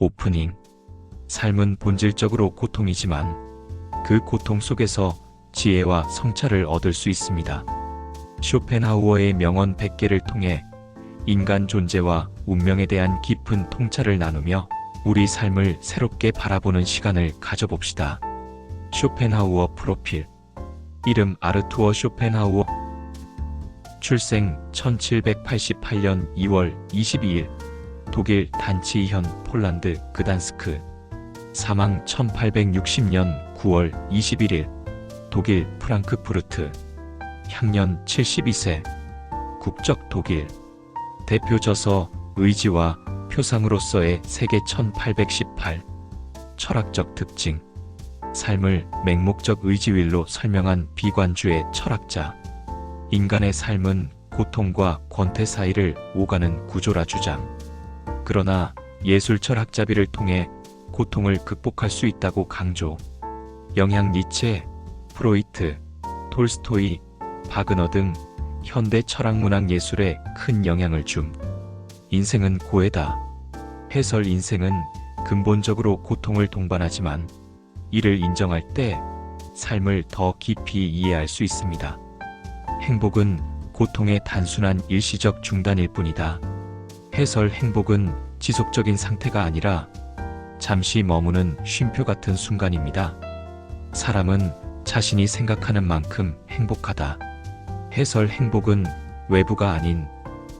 오프닝. 삶은 본질적으로 고통이지만 그 고통 속에서 지혜와 성찰을 얻을 수 있습니다. 쇼펜하우어의 명언 100개를 통해 인간 존재와 운명에 대한 깊은 통찰을 나누며 우리 삶을 새롭게 바라보는 시간을 가져봅시다. 쇼펜하우어 프로필. 이름 아르투어 쇼펜하우어. 출생 1788년 2월 22일 독일 단치현 폴란드 그단스크. 사망 1860년 9월 21일 독일 프랑크푸르트. 향년 72세. 국적 독일. 대표 저서 의지와 표상으로서의 세계 1818. 철학적 특징. 삶을 맹목적 의지윌로 설명한 비관주의 철학자. 인간의 삶은 고통과 권태 사이를 오가는 구조라 주장. 그러나 예술철학자비를 통해 고통을 극복할 수 있다고 강조. 영향 니체, 프로이트, 톨스토이, 바그너 등 현대 철학문학 예술에 큰 영향을 줌. 인생은 고해다. 해설. 인생은 근본적으로 고통을 동반하지만 이를 인정할 때 삶을 더 깊이 이해할 수 있습니다. 행복은 고통의 단순한 일시적 중단일 뿐이다. 해설. 행복은 지속적인 상태가 아니라 잠시 머무는 쉼표 같은 순간입니다. 사람은 자신이 생각하는 만큼 행복하다. 해설. 행복은 외부가 아닌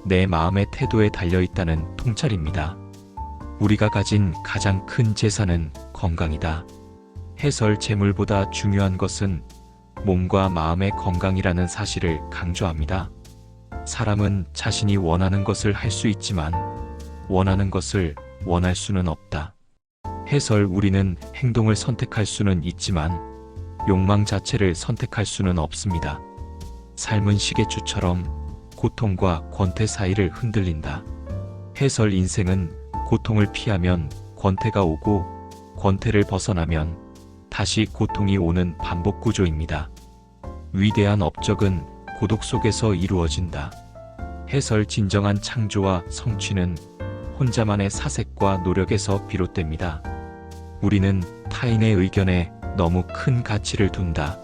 내 마음의 태도에 달려있다는 통찰입니다. 우리가 가진 가장 큰 재산은 건강이다. 해설. 재물보다 중요한 것은 몸과 마음의 건강이라는 사실을 강조합니다. 사람은 자신이 원하는 것을 할 수 있지만 원하는 것을 원할 수는 없다. 해설. 우리는 행동을 선택할 수는 있지만 욕망 자체를 선택할 수는 없습니다. 삶은 시계추처럼 고통과 권태 사이를 흔들린다. 해설. 인생은 고통을 피하면 권태가 오고 권태를 벗어나면 다시 고통이 오는 반복 구조입니다. 위대한 업적은 고독 속에서 이루어진다. 해설. 진정한 창조와 성취는 혼자만의 사색과 노력에서 비롯됩니다. 우리는 타인의 의견에 너무 큰 가치를 둔다.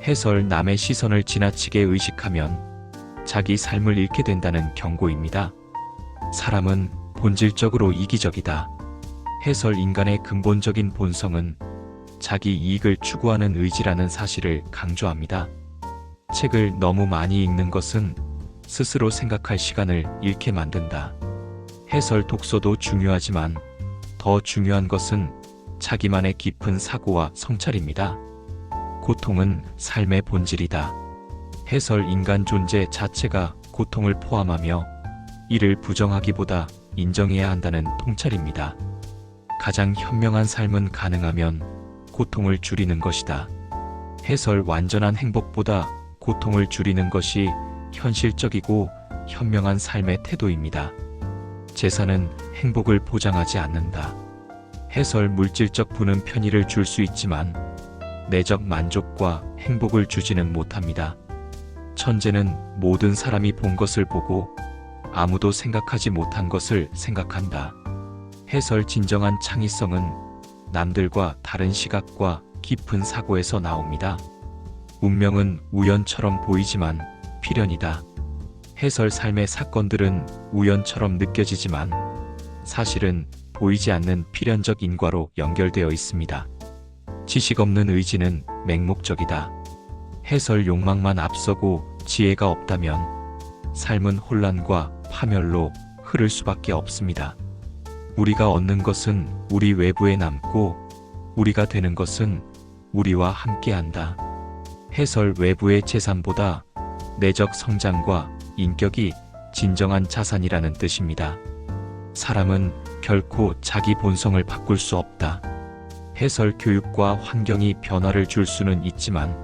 해설. 남의 시선을 지나치게 의식하면 자기 삶을 잃게 된다는 경고입니다. 사람은 본질적으로 이기적이다. 해설. 인간의 근본적인 본성은 자기 이익을 추구하는 의지라는 사실을 강조합니다. 책을 너무 많이 읽는 것은 스스로 생각할 시간을 잃게 만든다. 해설. 독서도 중요하지만 더 중요한 것은 자기만의 깊은 사고와 성찰입니다. 고통은 삶의 본질이다. 해설. 인간 존재 자체가 고통을 포함하며 이를 부정하기보다 인정해야 한다는 통찰입니다. 가장 현명한 삶은 가능하면 고통을 줄이는 것이다. 해설. 완전한 행복보다 고통을 줄이는 것이 현실적이고 현명한 삶의 태도입니다. 재산은 행복을 보장하지 않는다. 해설. 물질적 부는 편의를 줄 수 있지만 내적 만족과 행복을 주지는 못합니다. 천재는 모든 사람이 본 것을 보고 아무도 생각하지 못한 것을 생각한다. 해설. 진정한 창의성은 남들과 다른 시각과 깊은 사고에서 나옵니다. 운명은 우연처럼 보이지만 필연이다. 해설. 삶의 사건들은 우연처럼 느껴지지만 사실은 보이지 않는 필연적 인과로 연결되어 있습니다. 지식 없는 의지는 맹목적이다. 해설. 욕망만 앞서고 지혜가 없다면 삶은 혼란과 파멸로 흐를 수밖에 없습니다. 우리가 얻는 것은 우리 외부에 남고 우리가 되는 것은 우리와 함께한다. 해설. 외부의 재산보다 내적 성장과 인격이 진정한 자산이라는 뜻입니다. 사람은 결코 자기 본성을 바꿀 수 없다. 해설. 교육과 환경이 변화를 줄 수는 있지만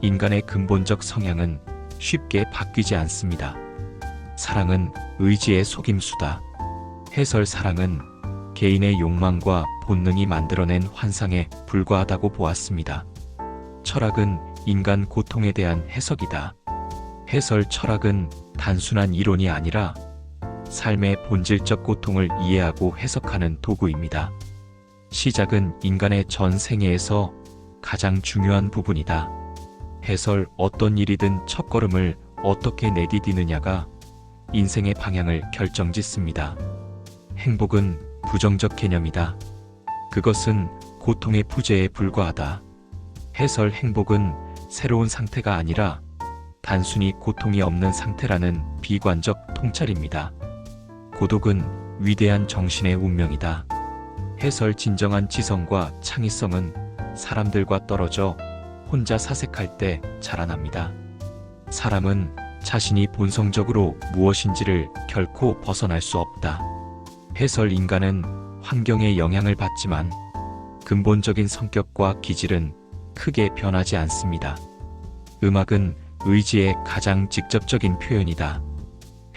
인간의 근본적 성향은 쉽게 바뀌지 않습니다. 사랑은 의지의 속임수다. 해설. 사랑은 개인의 욕망과 본능이 만들어낸 환상에 불과하다고 보았습니다. 철학은 인간 고통에 대한 해석이다. 해설. 철학은 단순한 이론이 아니라 삶의 본질적 고통을 이해하고 해석하는 도구입니다. 시작은 인간의 전 생애에서 가장 중요한 부분이다. 해설 어떤 일이든 첫걸음을 어떻게 내디디느냐가 인생의 방향을 결정짓습니다. 행복은 부정적 개념이다. 그것은 고통의 부재에 불과하다. 해설 행복은 새로운 상태가 아니라 단순히 고통이 없는 상태라는 비관적 통찰입니다. 고독은 위대한 정신의 운명이다. 해설 진정한 지성과 창의성은 사람들과 떨어져 혼자 사색할 때 자라납니다. 사람은 자신이 본성적으로 무엇인지를 결코 벗어날 수 없다. 해설 인간은 환경에 영향을 받지만 근본적인 성격과 기질은 크게 변하지 않습니다. 음악은 의지의 가장 직접적인 표현이다.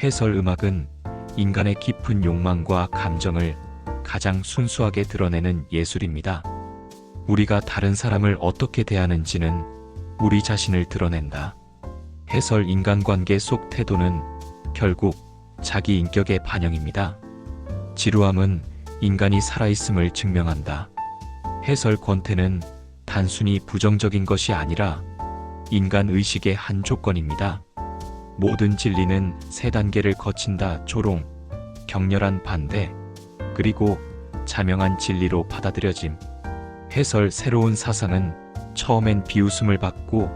해설 음악은 인간의 깊은 욕망과 감정을 가장 순수하게 드러내는 예술입니다. 우리가 다른 사람을 어떻게 대하는지는 우리 자신을 드러낸다. 해설 인간관계 속 태도는 결국 자기 인격의 반영입니다. 지루함은 인간이 살아있음을 증명한다. 해설 권태는 단순히 부정적인 것이 아니라 인간 의식의 한 조건입니다. 모든 진리는 세 단계를 거친다. 조롱, 격렬한 반대, 그리고 자명한 진리로 받아들여짐. 해설 새로운 사상은 처음엔 비웃음을 받고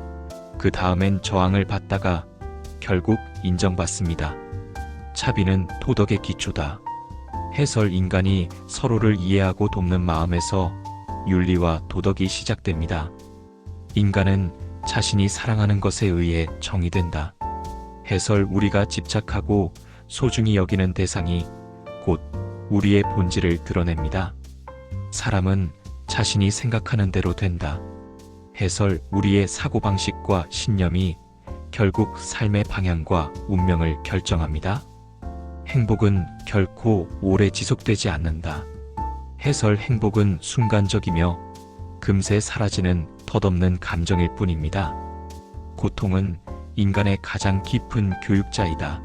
그 다음엔 저항을 받다가 결국 인정받습니다. 차비는 도덕의 기초다. 해설 인간이 서로를 이해하고 돕는 마음에서 윤리와 도덕이 시작됩니다. 인간은 자신이 사랑하는 것에 의해 정의된다. 해설 우리가 집착하고 소중히 여기는 대상이 곧 우리의 본질을 드러냅니다. 사람은 자신이 생각하는 대로 된다. 해설 우리의 사고방식과 신념이 결국 삶의 방향과 운명을 결정합니다. 행복은 결코 오래 지속되지 않는다. 해설 행복은 순간적이며 금세 사라지는 덧없는 감정일 뿐입니다. 고통은 인간의 가장 깊은 교육자이다.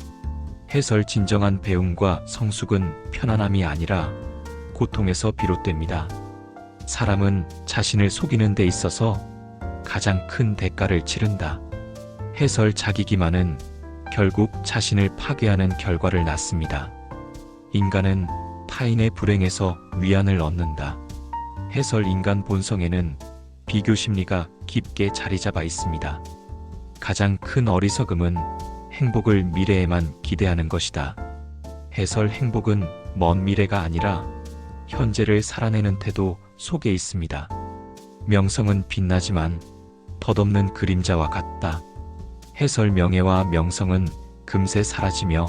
해설 진정한 배움과 성숙은 편안함이 아니라 고통에서 비롯됩니다. 사람은 자신을 속이는 데 있어서 가장 큰 대가를 치른다. 해설 자기기만은 결국 자신을 파괴하는 결과를 낳습니다. 인간은 타인의 불행에서 위안을 얻는다. 해설 인간 본성에는 비교 심리가 깊게 자리 잡아 있습니다. 가장 큰 어리석음은 행복을 미래에만 기대하는 것이다. 해설 행복은 먼 미래가 아니라 현재를 살아내는 태도 속에 있습니다. 명성은 빛나지만 덧없는 그림자와 같다. 해설 명예와 명성은 금세 사라지며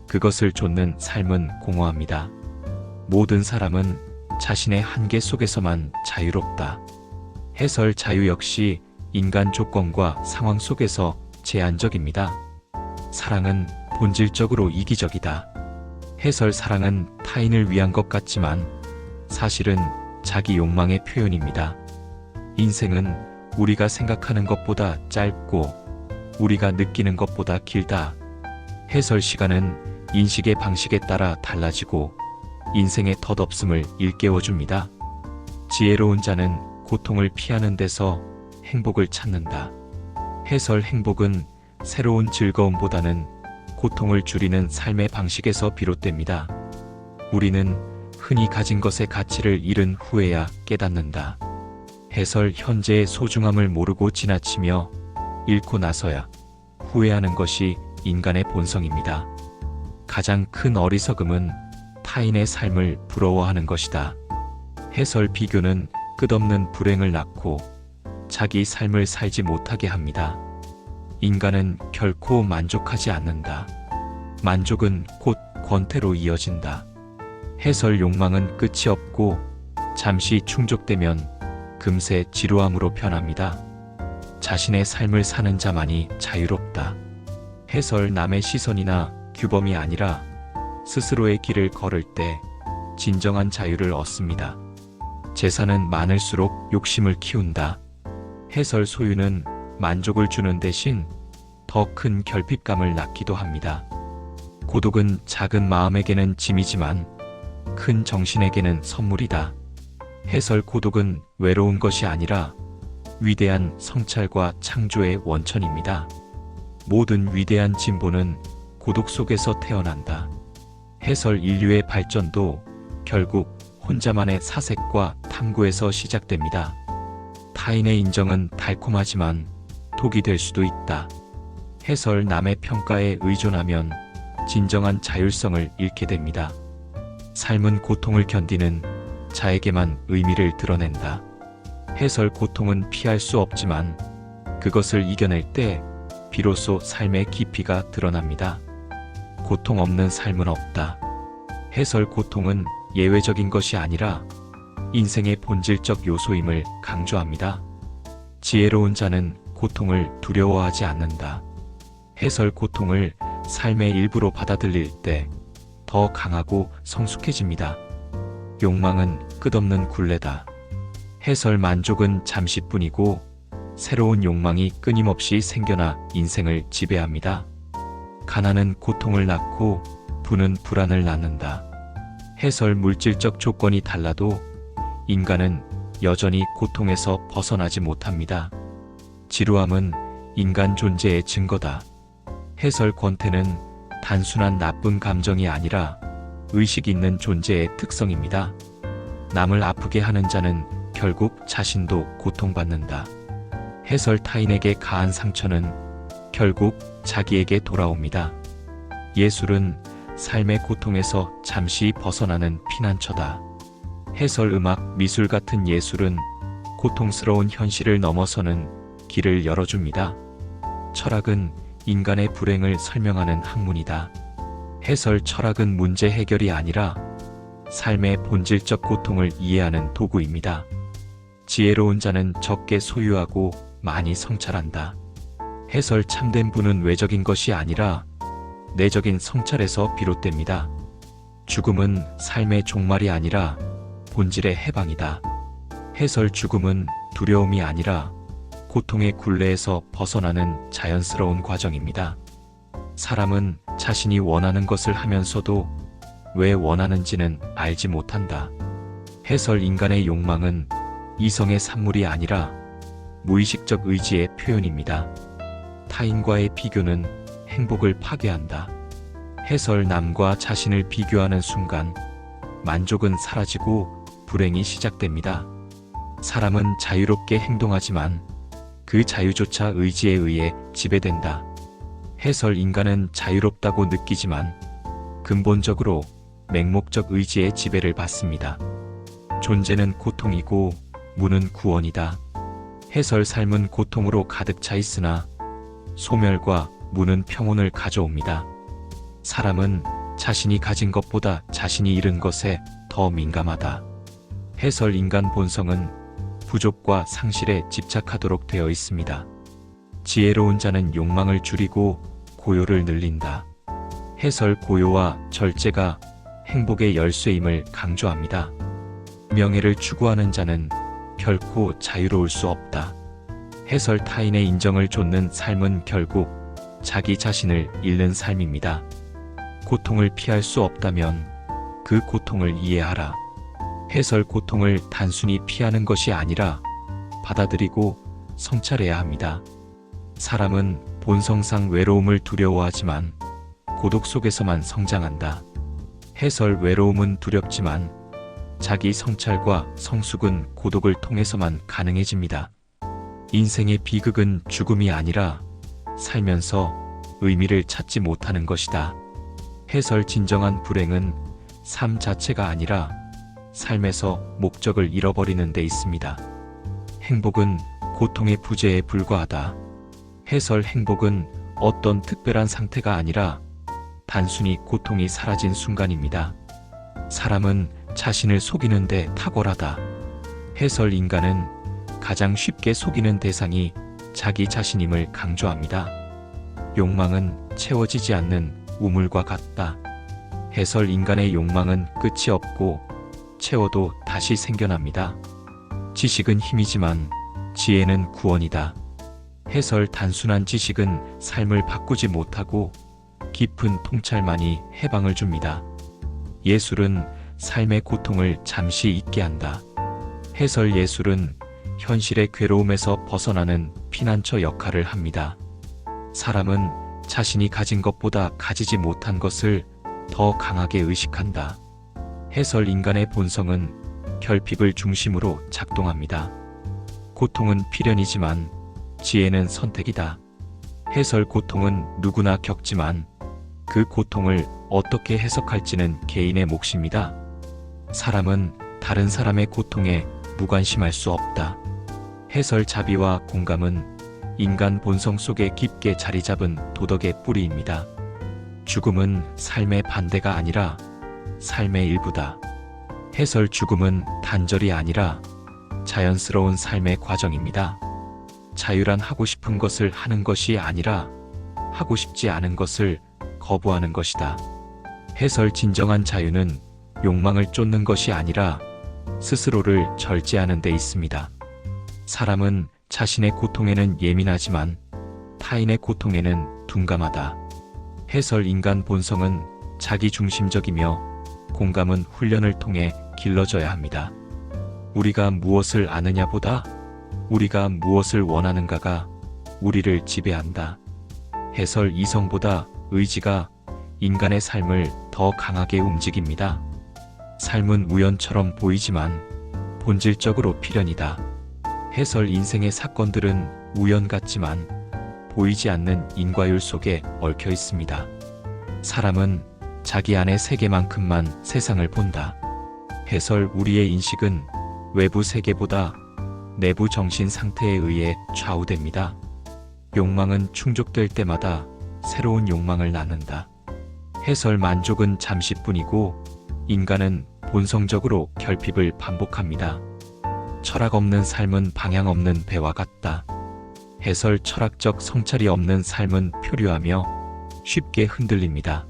그것을 좇는 삶은 공허합니다. 모든 사람은 자신의 한계 속에서만 자유롭다. 해설 자유 역시 인간 조건과 상황 속에서 제한적입니다. 사랑은 본질적으로 이기적이다. 해설 사랑은 타인을 위한 것 같지만 사실은 자기 욕망의 표현입니다. 인생은 우리가 생각하는 것보다 짧고 우리가 느끼는 것보다 길다. 해설 시간은 인식의 방식에 따라 달라지고 인생의 덧없음을 일깨워줍니다. 지혜로운 자는 고통을 피하는 데서 행복을 찾는다. 해설 행복은 새로운 즐거움보다는 고통을 줄이는 삶의 방식에서 비롯됩니다. 우리는 흔히 가진 것의 가치를 잃은 후에야 깨닫는다. 해설 현재의 소중함을 모르고 지나치며 잃고 나서야 후회하는 것이 인간의 본성입니다. 가장 큰 어리석음은 타인의 삶을 부러워하는 것이다. 해설 비교는 끝없는 불행을 낳고 자기 삶을 살지 못하게 합니다. 인간은 결코 만족하지 않는다. 만족은 곧 권태로 이어진다. 해설 욕망은 끝이 없고 잠시 충족되면 금세 지루함으로 변합니다. 자신의 삶을 사는 자만이 자유롭다. 해설 남의 시선이나 규범이 아니라 스스로의 길을 걸을 때 진정한 자유를 얻습니다. 재산은 많을수록 욕심을 키운다. 해설 소유는 만족을 주는 대신 더 큰 결핍감을 낳기도 합니다. 고독은 작은 마음에게는 짐이지만 큰 정신에게는 선물이다. 해설 고독은 외로운 것이 아니라 위대한 성찰과 창조의 원천입니다. 모든 위대한 진보는 고독 속에서 태어난다. 해설 인류의 발전도 결국 혼자만의 사색과 탐구에서 시작됩니다. 타인의 인정은 달콤하지만 독이 될 수도 있다. 해설 남의 평가에 의존하면 진정한 자율성을 잃게 됩니다. 삶은 고통을 견디는 자에게만 의미를 드러낸다. 해설 고통은 피할 수 없지만 그것을 이겨낼 때 비로소 삶의 깊이가 드러납니다. 고통 없는 삶은 없다. 해설 고통은 예외적인 것이 아니라 인생의 본질적 요소임을 강조합니다. 지혜로운 자는 고통을 두려워하지 않는다. 해설 고통을 삶의 일부로 받아들일 때 더 강하고 성숙해집니다. 욕망은 끝없는 굴레다. 해설 만족은 잠시뿐이고 새로운 욕망이 끊임없이 생겨나 인생을 지배합니다. 가난은 고통을 낳고 부는 불안을 낳는다. 해설 물질적 조건이 달라도 인간은 여전히 고통에서 벗어나지 못합니다. 지루함은 인간 존재의 증거다. 해설 권태는 단순한 나쁜 감정이 아니라 의식 있는 존재의 특성입니다. 남을 아프게 하는 자는 결국 자신도 고통받는다. 해설 타인에게 가한 상처는 결국 자기에게 돌아옵니다. 예술은 삶의 고통에서 잠시 벗어나는 피난처다. 해설 음악, 미술 같은 예술은 고통스러운 현실을 넘어서는 길을 열어줍니다. 철학은 인간의 불행을 설명하는 학문이다. 해설 철학은 문제 해결이 아니라 삶의 본질적 고통을 이해하는 도구입니다. 지혜로운 자는 적게 소유하고 많이 성찰한다. 해설 참된 부는 외적인 것이 아니라 내적인 성찰에서 비롯됩니다. 죽음은 삶의 종말이 아니라 본질의 해방이다. 해설 죽음은 두려움이 아니라 고통의 굴레에서 벗어나는 자연스러운 과정입니다. 사람은 자신이 원하는 것을 하면서도 왜 원하는지는 알지 못한다. 해설 인간의 욕망은 이성의 산물이 아니라 무의식적 의지의 표현입니다. 타인과의 비교는 행복을 파괴한다. 해설 남과 자신을 비교하는 순간 만족은 사라지고 불행이 시작됩니다. 사람은 자유롭게 행동하지만 그 자유조차 의지에 의해 지배된다. 해설 인간은 자유롭다고 느끼지만 근본적으로 맹목적 의지의 지배를 받습니다. 존재는 고통이고 무는 구원이다. 해설 삶은 고통으로 가득 차 있으나 소멸과 무는 평온을 가져옵니다. 사람은 자신이 가진 것보다 자신이 잃은 것에 더 민감하다. 해설 인간 본성은 부족과 상실에 집착하도록 되어 있습니다. 지혜로운 자는 욕망을 줄이고 고요를 늘린다. 해설 고요와 절제가 행복의 열쇠임을 강조합니다. 명예를 추구하는 자는 결코 자유로울 수 없다. 해설 타인의 인정을 좇는 삶은 결국 자기 자신을 잃는 삶입니다. 고통을 피할 수 없다면 그 고통을 이해하라. 해설 고통을 단순히 피하는 것이 아니라 받아들이고 성찰해야 합니다. 사람은 본성상 외로움을 두려워하지만 고독 속에서만 성장한다. 해설 외로움은 두렵지만 자기 성찰과 성숙은 고독을 통해서만 가능해집니다. 인생의 비극은 죽음이 아니라 살면서 의미를 찾지 못하는 것이다. 해설 진정한 불행은 삶 자체가 아니라 삶에서 목적을 잃어버리는 데 있습니다. 행복은 고통의 부재에 불과하다. 해설 행복은 어떤 특별한 상태가 아니라 단순히 고통이 사라진 순간입니다. 사람은 자신을 속이는 데 탁월하다. 해설 인간은 가장 쉽게 속이는 대상이 자기 자신임을 강조합니다. 욕망은 채워지지 않는 우물과 같다. 해설 인간의 욕망은 끝이 없고 채워도 다시 생겨납니다. 지식은 힘이지만 지혜는 구원이다. 해설 단순한 지식은 삶을 바꾸지 못하고 깊은 통찰만이 해방을 줍니다. 예술은 삶의 고통을 잠시 잊게 한다. 해설 예술은 현실의 괴로움에서 벗어나는 피난처 역할을 합니다. 사람은 자신이 가진 것보다 가지지 못한 것을 더 강하게 의식한다. 해설 인간의 본성은 결핍을 중심으로 작동합니다. 고통은 필연이지만 지혜는 선택이다. 해설 고통은 누구나 겪지만 그 고통을 어떻게 해석할지는 개인의 몫입니다. 사람은 다른 사람의 고통에 무관심할 수 없다. 해설 자비와 공감은 인간 본성 속에 깊게 자리 잡은 도덕의 뿌리입니다. 죽음은 삶의 반대가 아니라 삶의 일부다. 해설 죽음은 단절이 아니라 자연스러운 삶의 과정입니다. 자유란 하고 싶은 것을 하는 것이 아니라 하고 싶지 않은 것을 거부하는 것이다. 해설 진정한 자유는 욕망을 쫓는 것이 아니라 스스로를 절제하는 데 있습니다. 사람은 자신의 고통에는 예민하지만 타인의 고통에는 둔감하다. 해설 인간 본성은 자기중심적이며 공감은 훈련을 통해 길러져야 합니다. 우리가 무엇을 아느냐보다 우리가 무엇을 원하는가가 우리를 지배한다. 해설 이성보다 의지가 인간의 삶을 더 강하게 움직입니다. 삶은 우연처럼 보이지만 본질적으로 필연이다. 해설 인생의 사건들은 우연 같지만 보이지 않는 인과율 속에 얽혀 있습니다. 사람은 자기 안의 세계만큼만 세상을 본다. 해설 우리의 인식은 외부 세계보다 내부 정신 상태에 의해 좌우됩니다. 욕망은 충족될 때마다 새로운 욕망을 낳는다. 해설 만족은 잠시뿐이고 인간은 본성적으로 결핍을 반복합니다. 철학 없는 삶은 방향 없는 배와 같다. 해설 철학적 성찰이 없는 삶은 표류하며 쉽게 흔들립니다.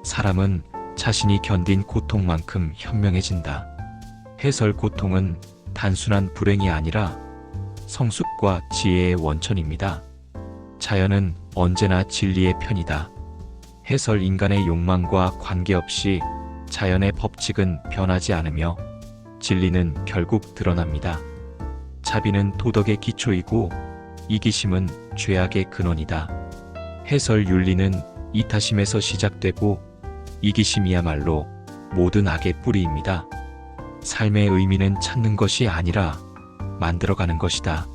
사람은 자신이 견딘 고통만큼 현명해진다. 해설 고통은 단순한 불행이 아니라 성숙과 지혜의 원천입니다. 자연은 언제나 진리의 편이다. 해설 인간의 욕망과 관계없이 자연의 법칙은 변하지 않으며 진리는 결국 드러납니다. 자비는 도덕의 기초이고 이기심은 죄악의 근원이다. 해설 윤리는 이타심에서 시작되고 이기심이야말로 모든 악의 뿌리입니다. 삶의 의미는 찾는 것이 아니라 만들어가는 것이다.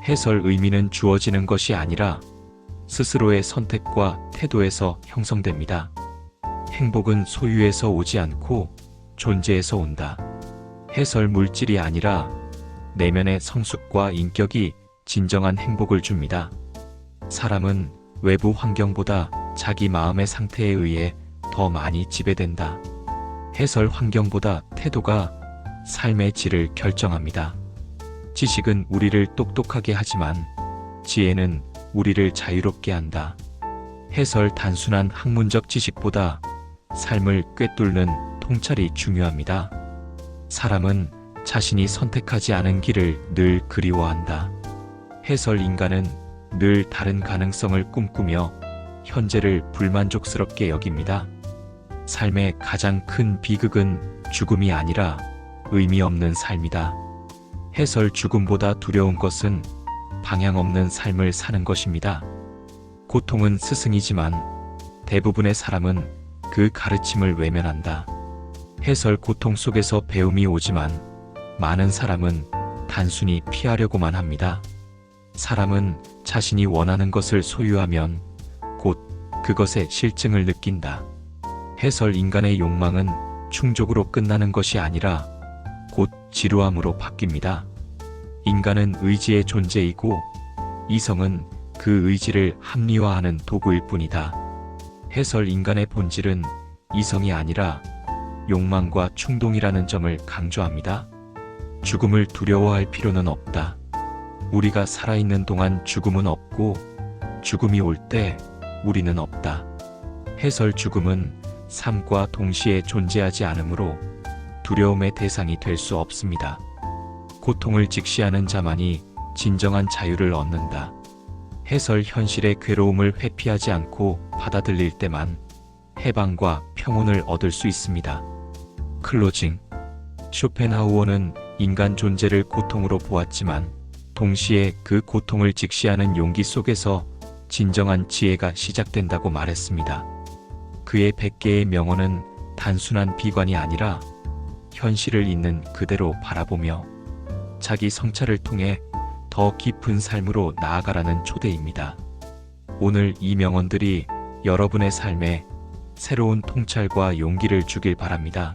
해설 의미는 주어지는 것이 아니라 스스로의 선택과 태도에서 형성됩니다. 행복은 소유에서 오지 않고 존재에서 온다. 해설 물질이 아니라 내면의 성숙과 인격이 진정한 행복을 줍니다. 사람은 외부 환경보다 자기 마음의 상태에 의해 더 많이 지배된다. 해설 환경보다 태도가 삶의 질을 결정합니다. 지식은 우리를 똑똑하게 하지만 지혜는 우리를 자유롭게 한다. 해설 단순한 학문적 지식보다 삶을 꿰뚫는 통찰이 중요합니다. 사람은 자신이 선택하지 않은 길을 늘 그리워한다. 해설 인간은 늘 다른 가능성을 꿈꾸며 현재를 불만족스럽게 여깁니다. 삶의 가장 큰 비극은 죽음이 아니라 의미 없는 삶이다. 해설 죽음보다 두려운 것은 방향 없는 삶을 사는 것입니다. 고통은 스승이지만 대부분의 사람은 그 가르침을 외면한다. 해설 고통 속에서 배움이 오지만 많은 사람은 단순히 피하려고만 합니다. 사람은 자신이 원하는 것을 소유하면 곧 그것의 실증을 느낀다. 해설 인간의 욕망은 충족으로 끝나는 것이 아니라 곧 지루함으로 바뀝니다. 인간은 의지의 존재이고 이성은 그 의지를 합리화하는 도구일 뿐이다. 해설 인간의 본질은 이성이 아니라 욕망과 충동이라는 점을 강조합니다. 죽음을 두려워할 필요는 없다. 우리가 살아있는 동안 죽음은 없고 죽음이 올 때 우리는 없다. 해설 죽음은 삶과 동시에 존재하지 않으므로 두려움의 대상이 될 수 없습니다. 고통을 직시하는 자만이 진정한 자유를 얻는다. 해설 현실의 괴로움을 회피하지 않고 받아들일 때만 해방과 평온을 얻을 수 있습니다. 클로징. 쇼펜하우어는 인간 존재를 고통으로 보았지만 동시에 그 고통을 직시하는 용기 속에서 진정한 지혜가 시작된다고 말했습니다. 그의 100개의 명언은 단순한 비관이 아니라 현실을 있는 그대로 바라보며 자기 성찰을 통해 더 깊은 삶으로 나아가라는 초대입니다. 오늘 이 명언들이 여러분의 삶에 새로운 통찰과 용기를 주길 바랍니다.